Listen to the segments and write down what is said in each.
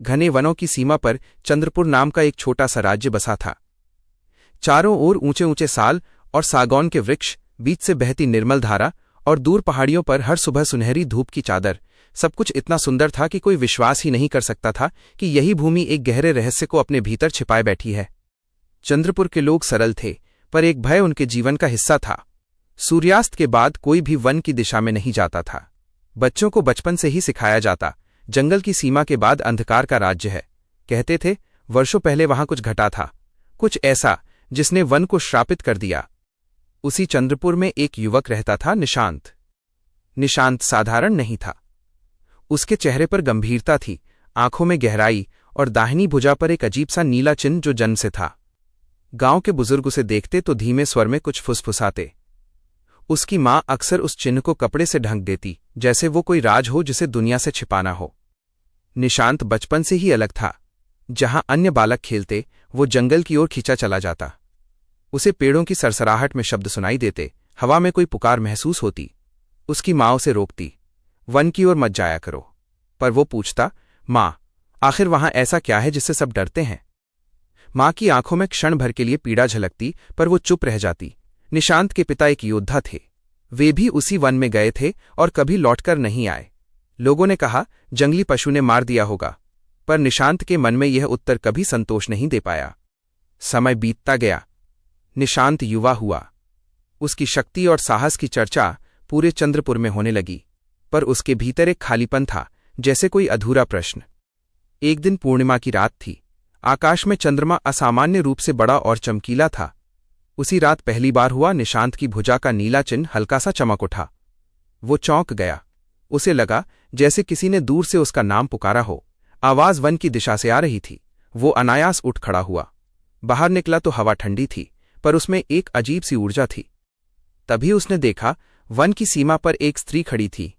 घने वनों की सीमा पर चंद्रपुर नाम का एक छोटा सा राज्य बसा था। चारों ओर ऊंचे ऊंचे साल और सागौन के वृक्ष, बीच से बहती निर्मल धारा और दूर पहाड़ियों पर हर सुबह सुनहरी धूप की चादर। सब कुछ इतना सुंदर था कि कोई विश्वास ही नहीं कर सकता था कि यही भूमि एक गहरे रहस्य को अपने भीतर छिपाए बैठी है। चंद्रपुर के लोग सरल थे, पर एक भय उनके जीवन का हिस्सा था। सूर्यास्त के बाद कोई भी वन की दिशा में नहीं जाता था। बच्चों को बचपन से ही सिखाया जाता, जंगल की सीमा के बाद अंधकार का राज्य है। कहते थे वर्षों पहले वहां कुछ घटा था, कुछ ऐसा जिसने वन को श्रापित कर दिया। उसी चंद्रपुर में एक युवक रहता था, निशांत। निशांत साधारण नहीं था। उसके चेहरे पर गंभीरता थी, आंखों में गहराई और दाहिनी भुजा पर एक अजीब सा नीला चिन्ह जो जन्म से था। गांव के बुजुर्ग उसे देखते तो धीमे स्वर में कुछ फुसफुसाते। उसकी मां अक्सर उस चिन्ह को कपड़े से ढंक देती, जैसे वो कोई राज हो जिसे दुनिया से छिपाना हो। निशांत बचपन से ही अलग था। जहां अन्य बालक खेलते, वो जंगल की ओर खींचा चला जाता। उसे पेड़ों की सरसराहट में शब्द सुनाई देते, हवा में कोई पुकार महसूस होती। उसकी मां उसे रोकती, वन की ओर मत जाया करो। पर वो पूछता, मां, आखिर वहां ऐसा क्या है जिससे सब डरते हैं? मां की आंखों में क्षण भर के लिए पीड़ा झलकती, पर वो चुप रह जाती। निशांत के पिता एक योद्धा थे। वे भी उसी वन में गए थे और कभी लौटकर नहीं आए। लोगों ने कहा जंगली पशु ने मार दिया होगा, पर निशांत के मन में यह उत्तर कभी संतोष नहीं दे पाया। समय बीतता गया। निशांत युवा हुआ। उसकी शक्ति और साहस की चर्चा पूरे चंद्रपुर में होने लगी, पर उसके भीतर एक खालीपन था, जैसे कोई अधूरा प्रश्न। एक दिन पूर्णिमा की रात थी। आकाश में चंद्रमा असामान्य रूप से बड़ा और चमकीला था। उसी रात पहली बार हुआ निशांत की भुजा का नीला चिन्ह हल्का सा चमक उठा। वो चौंक गया। उसे लगा जैसे किसी ने दूर से उसका नाम पुकारा हो। आवाज वन की दिशा से आ रही थी। वो अनायास उठ खड़ा हुआ। बाहर निकला तो हवा ठंडी थी, पर उसमें एक अजीब सी ऊर्जा थी। तभी उसने देखा वन की सीमा पर एक स्त्री खड़ी थी।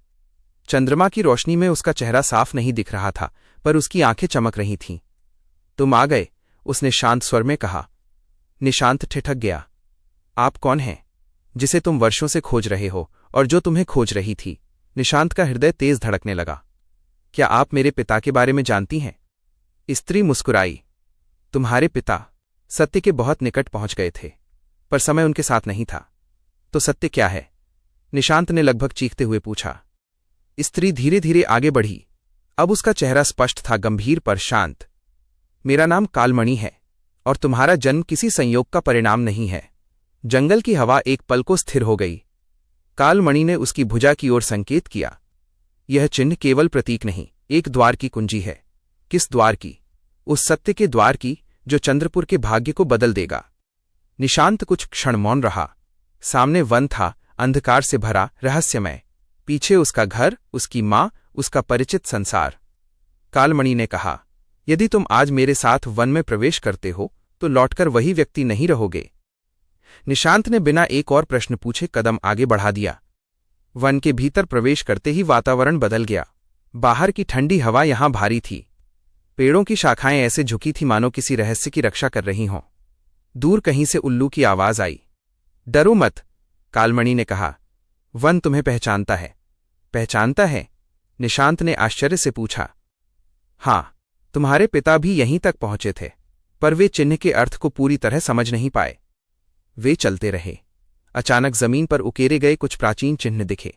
चंद्रमा की रोशनी में उसका चेहरा साफ नहीं दिख रहा था, पर उसकी आंखें चमक रही थीं। तुम आ गए, उसने शांत स्वर में कहा। निशांत ठिठक गया। आप कौन हैं, जिसे तुम वर्षों से खोज रहे हो और जो तुम्हें खोज रही थी? निशांत का हृदय तेज धड़कने लगा। क्या आप मेरे पिता के बारे में जानती हैं? स्त्री मुस्कुराई। तुम्हारे पिता सत्य के बहुत निकट पहुंच गए थे, पर समय उनके साथ नहीं था। तो सत्य क्या है? निशांत ने लगभग चीखते हुए पूछा। स्त्री धीरे धीरे आगे बढ़ी। अब उसका चेहरा स्पष्ट था, गंभीर पर शांत। मेरा नाम कालमणि है, और तुम्हारा जन्म किसी संयोग का परिणाम नहीं है। जंगल की हवा एक पल को स्थिर हो गई। कालमणि ने उसकी भुजा की ओर संकेत किया। यह चिन्ह केवल प्रतीक नहीं, एक द्वार की कुंजी है। किस द्वार की? उस सत्य के द्वार की जो चंद्रपुर के भाग्य को बदल देगा। निशांत कुछ क्षण मौन रहा। सामने वन था, अंधकार से भरा, रहस्यमय। पीछे उसका घर, उसकी मां, उसका परिचित संसार। कालमणि ने कहा, यदि तुम आज मेरे साथ वन में प्रवेश करते हो तो लौटकर वही व्यक्ति नहीं रहोगे। निशांत ने बिना एक और प्रश्न पूछे कदम आगे बढ़ा दिया। वन के भीतर प्रवेश करते ही वातावरण बदल गया। बाहर की ठंडी हवा यहां भारी थी। पेड़ों की शाखाएं ऐसे झुकी थी मानो किसी रहस्य की रक्षा कर रही हों। दूर कहीं से उल्लू की आवाज आई। डरो मत, कालमणि ने कहा। वन तुम्हें पहचानता है। पहचानता है? निशांत ने आश्चर्य से पूछा। हां, तुम्हारे पिता भी यहीं तक पहुंचे थे, पर वे चिन्ह के अर्थ को पूरी तरह समझ नहीं पाए। वे चलते रहे। अचानक जमीन पर उकेरे गए कुछ प्राचीन चिन्ह दिखे।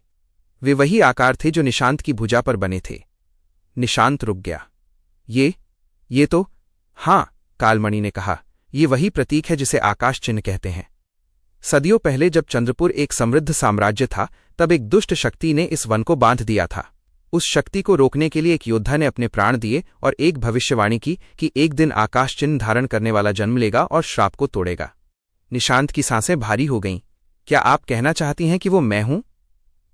वे वही आकार थे जो निशांत की भुजा पर बने थे। निशांत रुक गया। ये तो। हां, कालमणि ने कहा, ये वही प्रतीक है जिसे आकाश चिन्ह कहते हैं। सदियों पहले जब चंद्रपुर एक समृद्ध साम्राज्य था, तब एक दुष्ट शक्ति ने इस वन को बांध दिया था। उस शक्ति को रोकने के लिए एक योद्धा ने अपने प्राण दिए और एक भविष्यवाणी की कि एक दिन आकाश चिन्ह धारण करने वाला जन्म लेगा और श्राप को तोड़ेगा। निशांत की सांसें भारी हो गईं। क्या आप कहना चाहती हैं कि वो मैं हूं?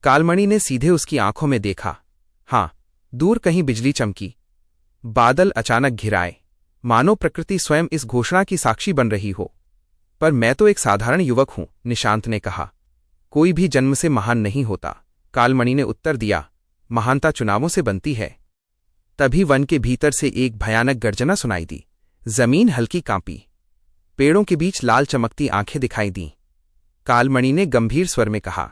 कालमणि ने सीधे उसकी आंखों में देखा। हां। दूर कहीं बिजली चमकी। बादल अचानक घिराए, मानो प्रकृति स्वयं इस घोषणा की साक्षी बन रही हो। पर मैं तो एक साधारण युवक हूं, निशांत ने कहा। कोई भी जन्म से महान नहीं होता, कालमणि ने उत्तर दिया। महानता चुनावों से बनती है। तभी वन के भीतर से एक भयानक गर्जना सुनाई दी। जमीन हल्की कांपी। पेड़ों के बीच लाल चमकती आंखें दिखाई दीं। कालमणि ने गंभीर स्वर में कहा,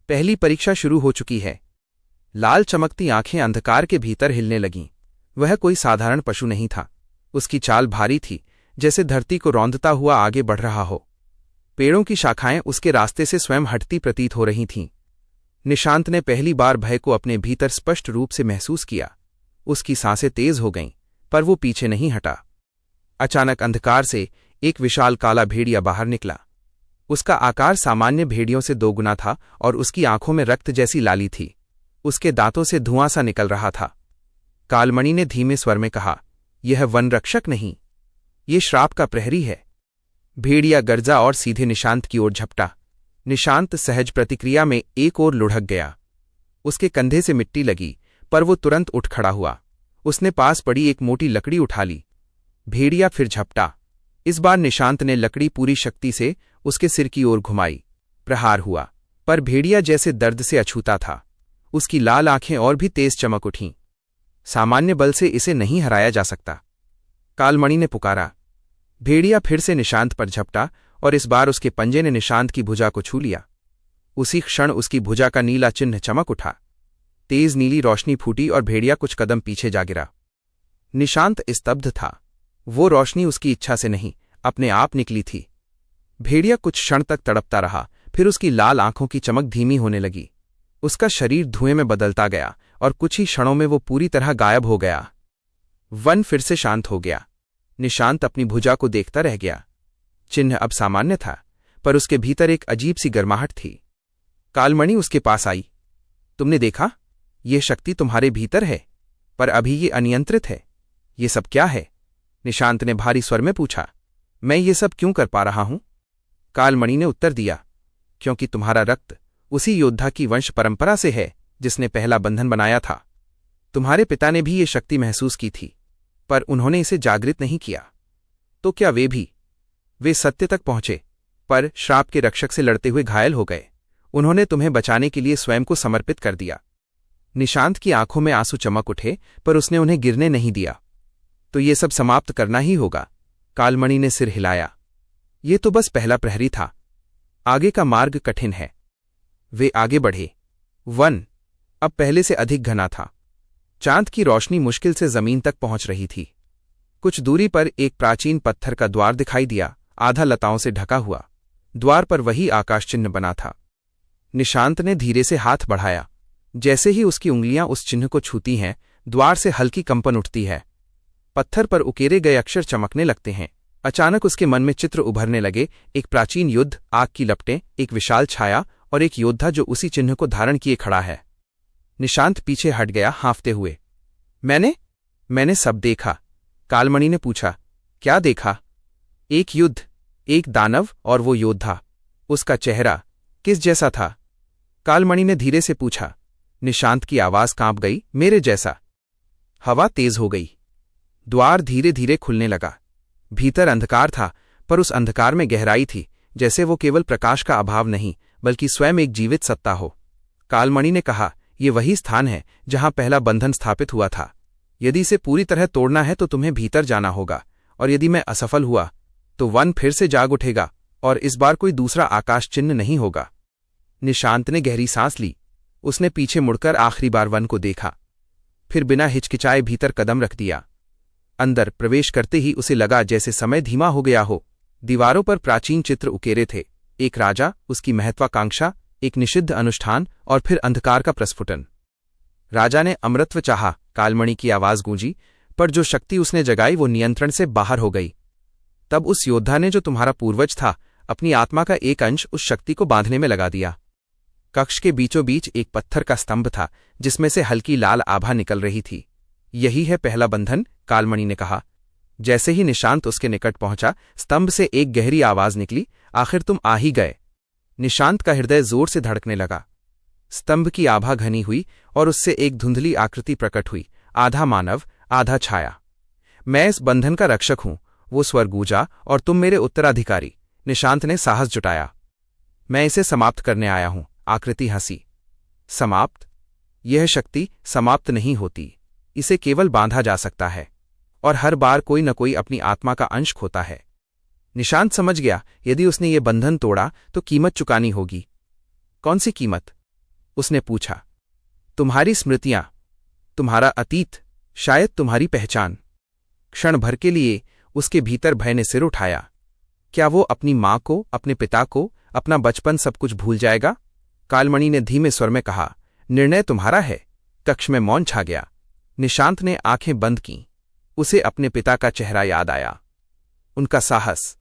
पहली परीक्षा शुरू हो चुकी है। लाल चमकती आंखें अंधकार के भीतर हिलने लगीं। वह कोई साधारण पशु नहीं था। उसकी चाल भारी थी, जैसे धरती को रौंदता हुआ आगे बढ़ रहा हो। पेड़ों की शाखाएं उसके रास्ते से स्वयं हटती प्रतीत हो रही थीं। निशांत ने पहली बार भय को अपने भीतर स्पष्ट रूप से महसूस किया। उसकी सांसें तेज हो गईं, पर वो पीछे नहीं हटा। अचानक अंधकार से एक विशाल काला भेड़िया बाहर निकला। उसका आकार सामान्य भेड़ियों से 2 गुना था और उसकी आंखों में रक्त जैसी लाली थी। उसके दांतों से धुआं सा निकल रहा था। कालमणि ने धीमे स्वर में कहा, यह वन रक्षक नहीं, ये श्राप का प्रहरी है। भेड़िया गर्जा और सीधे निशांत की ओर झपटा। निशांत सहज प्रतिक्रिया में एक ओर लुढ़क गया। उसके कंधे से मिट्टी लगी, पर वो तुरंत उठ खड़ा हुआ। उसने पास पड़ी एक मोटी लकड़ी उठा ली। भेड़िया फिर झपटा। इस बार निशांत ने लकड़ी पूरी शक्ति से उसके सिर की ओर घुमाई। प्रहार हुआ, पर भेड़िया जैसे दर्द से अछूता था। उसकी लाल आंखें और भी तेज चमक उठीं। सामान्य बल से इसे नहीं हराया जा सकता, कालमणि ने पुकारा। भेड़िया फिर से निशांत पर झपटा और इस बार उसके पंजे ने निशांत की भुजा को छू लिया। उसी क्षण उसकी भुजा का नीला चिन्ह चमक उठा। तेज नीली रोशनी फूटी और भेड़िया कुछ कदम पीछे जा गिरा। निशांत स्तब्ध था। वो रोशनी उसकी इच्छा से नहीं, अपने आप निकली थी। भेड़िया कुछ क्षण तक तड़पता रहा, फिर उसकी लाल आंखों की चमक धीमी होने लगी। उसका शरीर धुएं में बदलता गया और कुछ ही क्षणों में वो पूरी तरह गायब हो गया। वन फिर से शांत हो गया। निशांत अपनी भुजा को देखता रह गया। चिन्ह अब सामान्य था, पर उसके भीतर एक अजीब सी गर्माहट थी। कालमणि उसके पास आई। तुमने देखा? यह शक्ति तुम्हारे भीतर है, पर अभी ये अनियंत्रित है। ये सब क्या है? निशांत ने भारी स्वर में पूछा। मैं ये सब क्यों कर पा रहा हूं? कालमणि ने उत्तर दिया, क्योंकि तुम्हारा रक्त उसी योद्धा की वंश परंपरा से है जिसने पहला बंधन बनाया था। तुम्हारे पिता ने भी ये शक्ति महसूस की थी, पर उन्होंने इसे जागृत नहीं किया। तो क्या वे भी? वे सत्य तक पहुंचे, पर श्राप के रक्षक से लड़ते हुए घायल हो गए। उन्होंने तुम्हें बचाने के लिए स्वयं को समर्पित कर दिया। निशांत की आंखों में आंसू चमक उठे, पर उसने उन्हें गिरने नहीं दिया। तो ये सब समाप्त करना ही होगा। कालमणि ने सिर हिलाया। ये तो बस पहला प्रहरी था। आगे का मार्ग कठिन है। वे आगे बढ़े। वन अब पहले से अधिक घना था। चांद की रोशनी मुश्किल से जमीन तक पहुंच रही थी। कुछ दूरी पर एक प्राचीन पत्थर का द्वार दिखाई दिया, आधा लताओं से ढका हुआ। द्वार पर वही आकाश चिन्ह बना था। निशांत ने धीरे से हाथ बढ़ाया। जैसे ही उसकी उंगलियां उस चिन्ह को छूती हैं, द्वार से हल्की कंपन उठती है। पत्थर पर उकेरे गए अक्षर चमकने लगते हैं। अचानक उसके मन में चित्र उभरने लगे। एक प्राचीन युद्ध, आग की लपटें, एक विशाल छाया और एक योद्धा जो उसी चिन्ह को धारण किए खड़ा है। निशांत पीछे हट गया, हाँफते हुए। मैंने सब देखा। कालमणि ने पूछा, क्या देखा? एक युद्ध, एक दानव और वो योद्धा। उसका चेहरा किस जैसा था? कालमणि ने धीरे से पूछा। निशांत की आवाज कांप गई, मेरे जैसा। हवा तेज हो गई। द्वार धीरे धीरे खुलने लगा। भीतर अंधकार था, पर उस अंधकार में गहराई थी, जैसे वो केवल प्रकाश का अभाव नहीं, बल्कि स्वयं एक जीवित सत्ता हो। कालमणि ने कहा, ये वही स्थान है जहां पहला बंधन स्थापित हुआ था। यदि इसे पूरी तरह तोड़ना है तो तुम्हें भीतर जाना होगा, और यदि मैं असफल हुआ तो वन फिर से जाग उठेगा और इस बार कोई दूसरा आकाश चिन्ह नहीं होगा। निशांत ने गहरी सांस ली। उसने पीछे मुड़कर आखिरी बार वन को देखा, फिर बिना हिचकिचाए भीतर कदम रख दिया। अंदर प्रवेश करते ही उसे लगा जैसे समय धीमा हो गया हो। दीवारों पर प्राचीन चित्र उकेरे थे, एक राजा, उसकी महत्वाकांक्षा, एक निषिद्ध अनुष्ठान और फिर अंधकार का प्रस्फुटन। राजा ने अमृतत्व चाहा, कालमणि की आवाज गूंजी, पर जो शक्ति उसने जगाई वो नियंत्रण से बाहर हो गई। तब उस योद्धा ने, जो तुम्हारा पूर्वज था, अपनी आत्मा का एक अंश उस शक्ति को बांधने में लगा दिया। कक्ष के बीचों बीच एक पत्थर का स्तंभ था, जिसमें से हल्की लाल आभा निकल रही थी। यही है पहला बंधन, कालमणि ने कहा। जैसे ही निशांत उसके निकट पहुंचा, स्तंभ से एक गहरी आवाज निकली, आखिर तुम आ ही गए। निशांत का हृदय जोर से धड़कने लगा। स्तंभ की आभा घनी हुई और उससे एक धुंधली आकृति प्रकट हुई, आधा मानव आधा छाया। मैं इस बंधन का रक्षक हूं, वो स्वर गूंजा, और तुम मेरे उत्तराधिकारी। निशांत ने साहस जुटाया। मैं इसे समाप्त करने आया हूं, आकृति हंसी। समाप्त? यह शक्ति समाप्त नहीं होती, इसे केवल बांधा जा सकता है, और हर बार कोई न कोई अपनी आत्मा का अंश खोता है। निशांत समझ गया, यदि उसने ये बंधन तोड़ा तो कीमत चुकानी होगी। कौन सी कीमत? उसने पूछा। तुम्हारी स्मृतियां, तुम्हारा अतीत, शायद तुम्हारी पहचान। क्षण भर के लिए उसके भीतर भय ने सिर उठाया। क्या वो अपनी माँ को, अपने पिता को, अपना बचपन सब कुछ भूल जाएगा? कालमणि ने धीमे स्वर में कहा, निर्णय तुम्हारा है। कक्ष में मौन छा गया। निशांत ने आंखें बंद कीं। उसे अपने पिता का चेहरा याद आया, उनका साहस,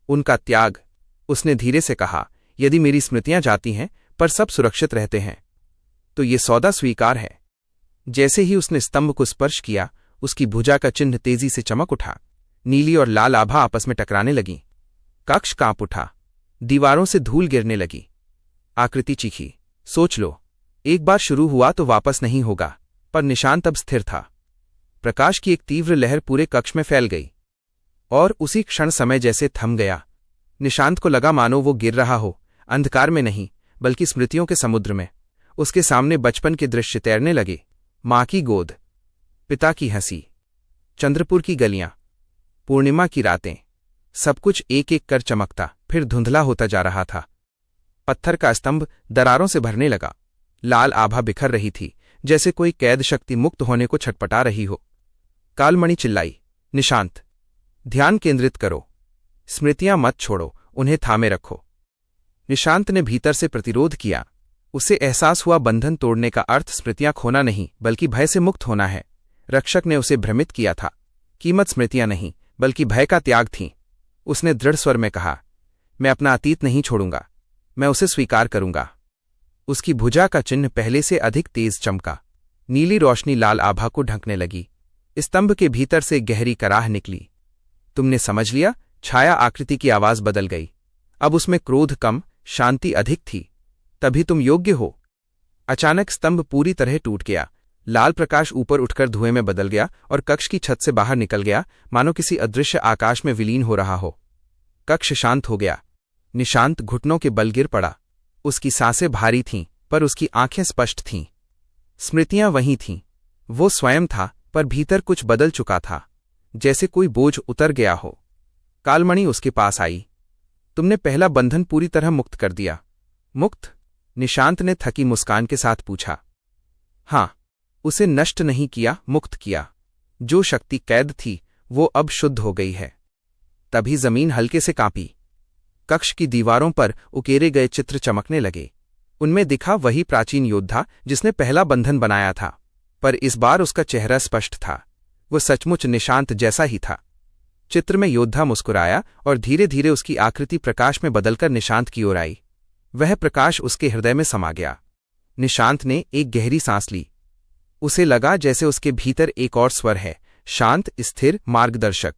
उनका त्याग। उसने धीरे से कहा, यदि मेरी स्मृतियां जाती हैं पर सब सुरक्षित रहते हैं तो ये सौदा स्वीकार है। जैसे ही उसने स्तंभ को स्पर्श किया, उसकी भुजा का चिन्ह तेजी से चमक उठा। नीली और लाल आभा आपस में टकराने लगी। कक्ष कांप उठा। दीवारों से धूल गिरने लगी। आकृति चीखी, सोच लो, एक बार शुरू हुआ तो वापस नहीं होगा। पर निशांत अब स्थिर था। प्रकाश की एक तीव्र लहर पूरे कक्ष में फैल गई और उसी क्षण समय जैसे थम गया। निशांत को लगा मानो वो गिर रहा हो, अंधकार में नहीं बल्कि स्मृतियों के समुद्र में। उसके सामने बचपन के दृश्य तैरने लगे। माँ की गोद, पिता की हंसी, चंद्रपुर की गलियां, पूर्णिमा की रातें, सब कुछ एक एक कर चमकता फिर धुंधला होता जा रहा था। पत्थर का स्तंभ दरारों से भरने लगा। लाल आभा बिखर रही थी, जैसे कोई कैद शक्ति मुक्त होने को छटपटा रही हो। कालमणि चिल्लाई, निशांत, ध्यान केंद्रित करो, स्मृतियां मत छोड़ो, उन्हें थामे रखो। निशांत ने भीतर से प्रतिरोध किया। उसे एहसास हुआ बंधन तोड़ने का अर्थ स्मृतियां खोना नहीं बल्कि भय से मुक्त होना है। रक्षक ने उसे भ्रमित किया था। कीमत स्मृतियां नहीं बल्कि भय का त्याग थीं। उसने दृढ़ स्वर में कहा, मैं अपना अतीत नहीं छोड़ूंगा, मैं उसे स्वीकार करूंगा। उसकी भुजा का चिन्ह पहले से अधिक तेज चमका। नीली रोशनी लाल आभा को ढंकने लगी। स्तंभ के भीतर से गहरी कराह निकली। तुमने समझ लिया? छाया आकृति की आवाज बदल गई। अब उसमें क्रोध कम, शांति अधिक थी। तभी तुम योग्य हो। अचानक स्तंभ पूरी तरह टूट गया। लाल प्रकाश ऊपर उठकर धुएं में बदल गया और कक्ष की छत से बाहर निकल गया, मानो किसी अदृश्य आकाश में विलीन हो रहा हो। कक्ष शांत हो गया। निशांत घुटनों के बल गिर पड़ा। उसकी सांसें भारी थीं पर उसकी आंखें स्पष्ट थीं। स्मृतियां वहीं थीं। वो स्वयं था, पर भीतर कुछ बदल चुका था, जैसे कोई बोझ उतर गया हो। कालमणि उसके पास आई। तुमने पहला बंधन पूरी तरह मुक्त कर दिया। मुक्त? निशांत ने थकी मुस्कान के साथ पूछा। हां, उसे नष्ट नहीं किया, मुक्त किया। जो शक्ति कैद थी वो अब शुद्ध हो गई है। तभी जमीन हल्के से कांपी। कक्ष की दीवारों पर उकेरे गए चित्र चमकने लगे। उनमें दिखा वही प्राचीन योद्धा जिसने पहला बंधन बनाया था, पर इस बार उसका चेहरा स्पष्ट था। वो सचमुच निशांत जैसा ही था। चित्र में योद्धा मुस्कुराया और धीरे धीरे उसकी आकृति प्रकाश में बदलकर निशांत की ओर आई। वह प्रकाश उसके हृदय में समा गया। निशांत ने एक गहरी सांस ली। उसे लगा जैसे उसके भीतर एक और स्वर है, शांत, स्थिर, मार्गदर्शक।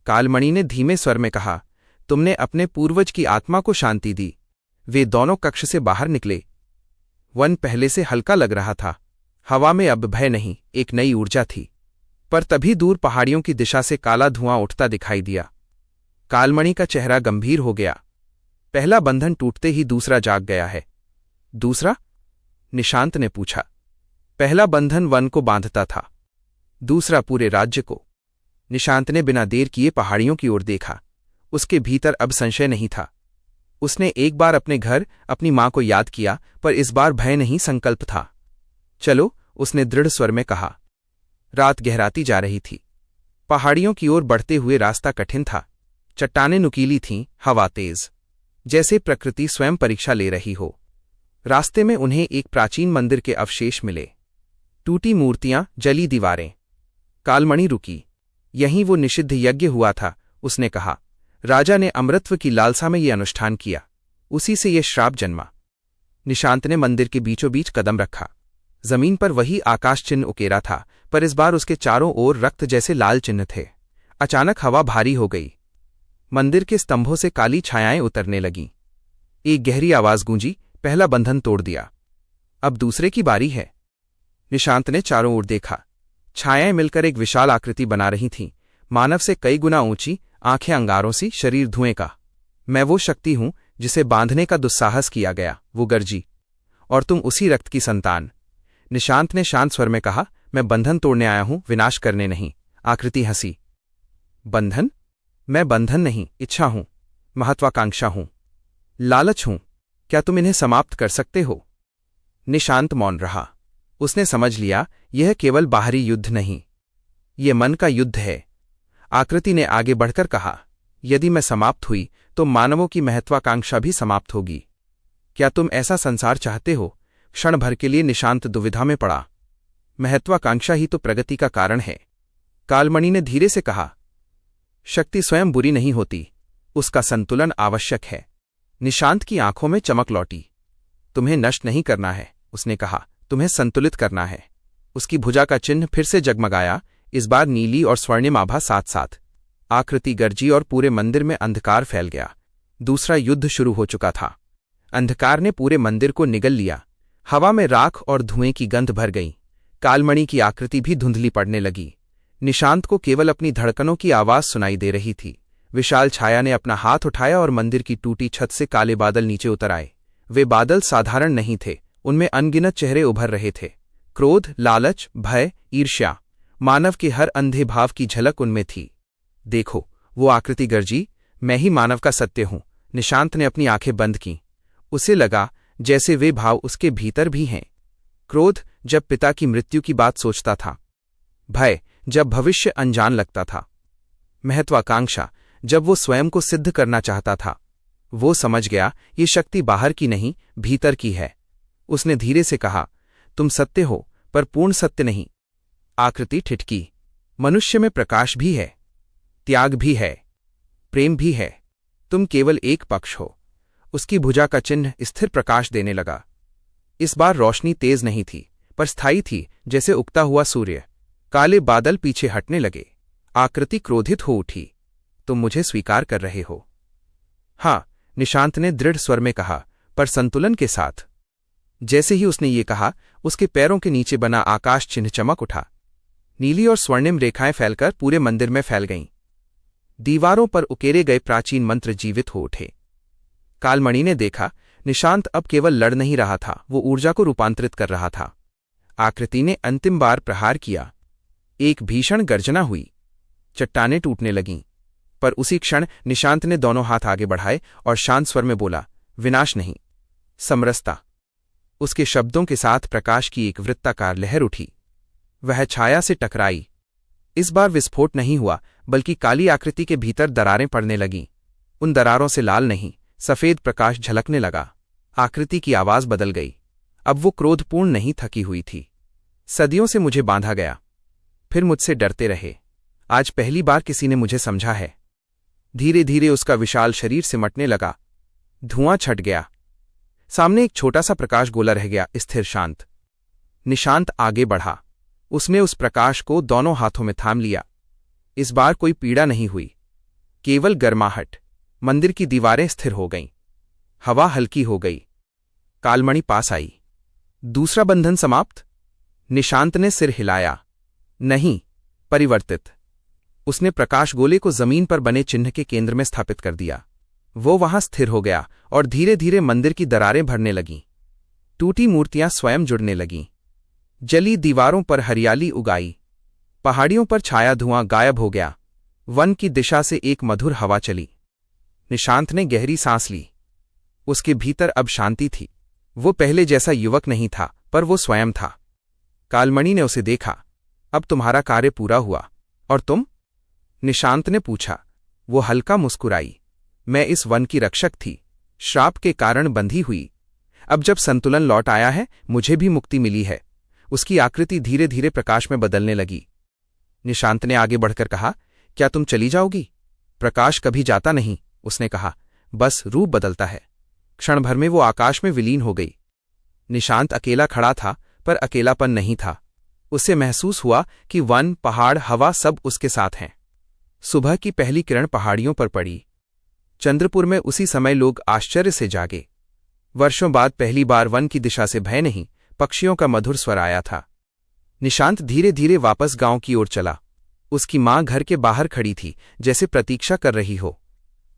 कालमणि ने धीमे स्वर में कहा, तुमने अपने पूर्वज की आत्मा को शांति दी। वे दोनों कक्ष से बाहर निकले। वन पहले से हल्का लग रहा था। हवा में अब भय नहीं, एक नई ऊर्जा थी। पर तभी दूर पहाड़ियों की दिशा से काला धुआं उठता दिखाई दिया। कालमणि का चेहरा गंभीर हो गया। पहला बंधन टूटते ही दूसरा जाग गया है। दूसरा? निशांत ने पूछा। पहला बंधन वन को बांधता था, दूसरा पूरे राज्य को। निशांत ने बिना देर किए पहाड़ियों की ओर देखा। उसके भीतर अब संशय नहीं था। उसने एक बार अपने घर, अपनी मां को याद किया, पर इस बार भय नहीं, संकल्प था। चलो, उसने दृढ़ स्वर में कहा। रात गहराती जा रही थी। पहाड़ियों की ओर बढ़ते हुए रास्ता कठिन था। चट्टानें नुकीली थीं, हवा तेज, जैसे प्रकृति स्वयं परीक्षा ले रही हो। रास्ते में उन्हें एक प्राचीन मंदिर के अवशेष मिले। टूटी मूर्तियां, जली दीवारें। कालमणि रुकी। यहीं वो निषिद्ध यज्ञ हुआ था, उसने कहा। राजा ने अमृतत्व की लालसा में ये अनुष्ठान किया, उसी से ये श्राप जन्मा। निशांत ने मंदिर के बीचों बीच कदम रखा। जमीन पर वही आकाश चिन्ह उकेरा था, पर इस बार उसके चारों ओर रक्त जैसे लाल चिन्ह थे। अचानक हवा भारी हो गई। मंदिर के स्तंभों से काली छायाएं उतरने लगीं। एक गहरी आवाज गूंजी, पहला बंधन तोड़ दिया, अब दूसरे की बारी है। निशांत ने चारों ओर देखा। छायाएं मिलकर एक विशाल आकृति बना रही थीं, मानव से कई गुना ऊंची, आंखें अंगारों सी, शरीर धुएं का। मैं वो शक्ति हूं जिसे बांधने का दुस्साहस किया गया, वो गर्जी। और तुम उसी रक्त की संतान। निशांत ने शांत स्वर में कहा, मैं बंधन तोड़ने आया हूं, विनाश करने नहीं। आकृति हंसी। बंधन? मैं बंधन नहीं, इच्छा हूं, महत्वाकांक्षा हूं, लालच हूं। क्या तुम इन्हें समाप्त कर सकते हो? निशांत मौन रहा। उसने समझ लिया यह केवल बाहरी युद्ध नहीं, ये मन का युद्ध है। आकृति ने आगे बढ़कर कहा, यदि मैं समाप्त हुई तो मानवों की महत्वाकांक्षा भी समाप्त होगी। क्या तुम ऐसा संसार चाहते हो? क्षण भर के लिए निशांत दुविधा में पड़ा। महत्वाकांक्षा ही तो प्रगति का कारण है। कालमणि ने धीरे से कहा, शक्ति स्वयं बुरी नहीं होती, उसका संतुलन आवश्यक है। निशांत की आंखों में चमक लौटी। तुम्हें नष्ट नहीं करना है, उसने कहा, तुम्हें संतुलित करना है। उसकी भुजा का चिन्ह फिर से जगमगाया, इस बार नीली और स्वर्णिम आभा साथ साथ। आकृति गरजी और पूरे मंदिर में अंधकार फैल गया। दूसरा युद्ध शुरू हो चुका था। अंधकार ने पूरे मंदिर को निगल लिया। हवा में राख और धुएं की गंध भर गई। कालमणि की आकृति भी धुंधली पड़ने लगी। निशांत को केवल अपनी धड़कनों की आवाज सुनाई दे रही थी। विशाल छाया ने अपना हाथ उठाया और मंदिर की टूटी छत से काले बादल नीचे उतर आए। वे बादल साधारण नहीं थे, उनमें अनगिनत चेहरे उभर रहे थे। क्रोध, लालच, भय, ईर्ष्या, मानव के हर अंधे भाव की झलक उनमें थी। देखो, वो आकृति गरजी, मैं ही मानव का सत्य हूं। निशांत ने अपनी आंखें बंद की। उसे लगा जैसे वे भाव उसके भीतर भी हैं। क्रोध, जब पिता की मृत्यु की बात सोचता था। भय, जब भविष्य अनजान लगता था। महत्वाकांक्षा, जब वो स्वयं को सिद्ध करना चाहता था। वो समझ गया ये शक्ति बाहर की नहीं, भीतर की है। उसने धीरे से कहा, तुम सत्य हो, पर पूर्ण सत्य नहीं। आकृति ठिठकी। मनुष्य में प्रकाश भी है, त्याग भी है, प्रेम भी है। तुम केवल एक पक्ष हो। उसकी भुजा का चिन्ह स्थिर प्रकाश देने लगा। इस बार रोशनी तेज नहीं थी, पर स्थायी थी, जैसे उगता हुआ सूर्य। काले बादल पीछे हटने लगे। आकृति क्रोधित हो उठी। तुम मुझे स्वीकार कर रहे हो? हाँ, निशांत ने दृढ़ स्वर में कहा, पर संतुलन के साथ। जैसे ही उसने ये कहा, उसके पैरों के नीचे बना आकाश चिन्ह चमक उठा। नीली और स्वर्णिम रेखाएं फैलकर पूरे मंदिर में फैल गईं। दीवारों पर उकेरे गए प्राचीन मंत्र जीवित हो उठे। कालमणि ने देखा, निशांत अब केवल लड़ नहीं रहा था, वो ऊर्जा को रूपांतरित कर रहा था। आकृति ने अंतिम बार प्रहार किया। एक भीषण गर्जना हुई। चट्टानें टूटने लगीं। पर उसी क्षण निशांत ने दोनों हाथ आगे बढ़ाए और शांत स्वर में बोला, विनाश नहीं, समरसता। उसके शब्दों के साथ प्रकाश की एक वृत्ताकार लहर उठी। वह छाया से टकराई। इस बार विस्फोट नहीं हुआ, बल्कि काली आकृति के भीतर दरारें पड़ने लगीं। उन दरारों से लाल नहीं, सफेद प्रकाश झलकने लगा। आकृति की आवाज बदल गई। अब वो क्रोधपूर्ण नहीं, थकी हुई थी। सदियों से मुझे बांधा गया, फिर मुझसे डरते रहे। आज पहली बार किसी ने मुझे समझा है। धीरे धीरे उसका विशाल शरीर सिमटने लगा। धुआं छट गया। सामने एक छोटा सा प्रकाश गोला रह गया, स्थिर शांत। निशांत आगे बढ़ा। उसने उस प्रकाश को दोनों हाथों में थाम लिया। इस बार कोई पीड़ा नहीं हुई, केवल गर्माहट। मंदिर की दीवारें स्थिर हो गईं। हवा हल्की हो गई। कालमणि पास आई। दूसरा बंधन समाप्त? निशांत ने सिर हिलाया। नहीं, परिवर्तित। उसने प्रकाश गोले को जमीन पर बने चिन्ह के केंद्र में स्थापित कर दिया। वो वहां स्थिर हो गया और धीरे धीरे मंदिर की दरारें भरने लगीं। टूटी मूर्तियां स्वयं जुड़ने लगीं। जली दीवारों पर हरियाली उगाई। पहाड़ियों पर छाया धुआं गायब हो गया। वन की दिशा से एक मधुर हवा चली। निशांत ने गहरी सांस ली। उसके भीतर अब शांति थी। वो पहले जैसा युवक नहीं था, पर वो स्वयं था। कालमणि ने उसे देखा। अब तुम्हारा कार्य पूरा हुआ। और तुम? निशांत ने पूछा। वो हल्का मुस्कुराई। मैं इस वन की रक्षक थी, श्राप के कारण बंधी हुई। अब जब संतुलन लौट आया है, मुझे भी मुक्ति मिली है। उसकी आकृति धीरे धीरे प्रकाश में बदलने लगी। निशांत ने आगे बढ़कर कहा, क्या तुम चली जाओगी? प्रकाश कभी जाता नहीं, उसने कहा, बस रूप बदलता है। क्षण भर में वो आकाश में विलीन हो गई। निशांत अकेला खड़ा था, पर अकेलापन नहीं था। उसे महसूस हुआ कि वन, पहाड़, हवा सब उसके साथ हैं। सुबह की पहली किरण पहाड़ियों पर पड़ी। चंद्रपुर में उसी समय लोग आश्चर्य से जागे। वर्षों बाद पहली बार वन की दिशा से भय नहीं, पक्षियों का मधुर स्वर आया था। निशांत धीरे धीरे वापस गांव की ओर चला। उसकी मां घर के बाहर खड़ी थी, जैसे प्रतीक्षा कर रही हो।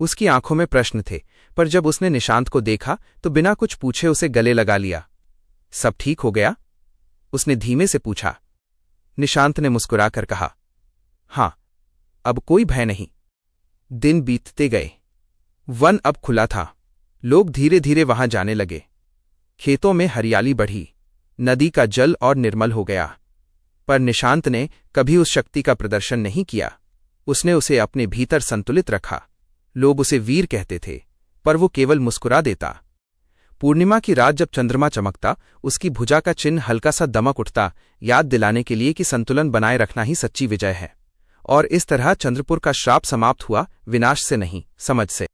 उसकी आंखों में प्रश्न थे, पर जब उसने निशांत को देखा तो बिना कुछ पूछे उसे गले लगा लिया। सब ठीक हो गया? उसने धीमे से पूछा। निशांत ने मुस्कुराकर कहा, हाँ, अब कोई भय नहीं। दिन बीतते गए। वन अब खुला था। लोग धीरे धीरे वहां जाने लगे। खेतों में हरियाली बढ़ी। नदी का जल और निर्मल हो गया। पर निशांत ने कभी उस शक्ति का प्रदर्शन नहीं किया। उसने उसे अपने भीतर संतुलित रखा। लोग उसे वीर कहते थे, पर वो केवल मुस्कुरा देता। पूर्णिमा की रात जब चंद्रमा चमकता, उसकी भुजा का चिन्ह हल्का सा दमक उठता, याद दिलाने के लिए कि संतुलन बनाए रखना ही सच्ची विजय है। और इस तरह चंद्रपुर का श्राप समाप्त हुआ, विनाश से नहीं, समझ से।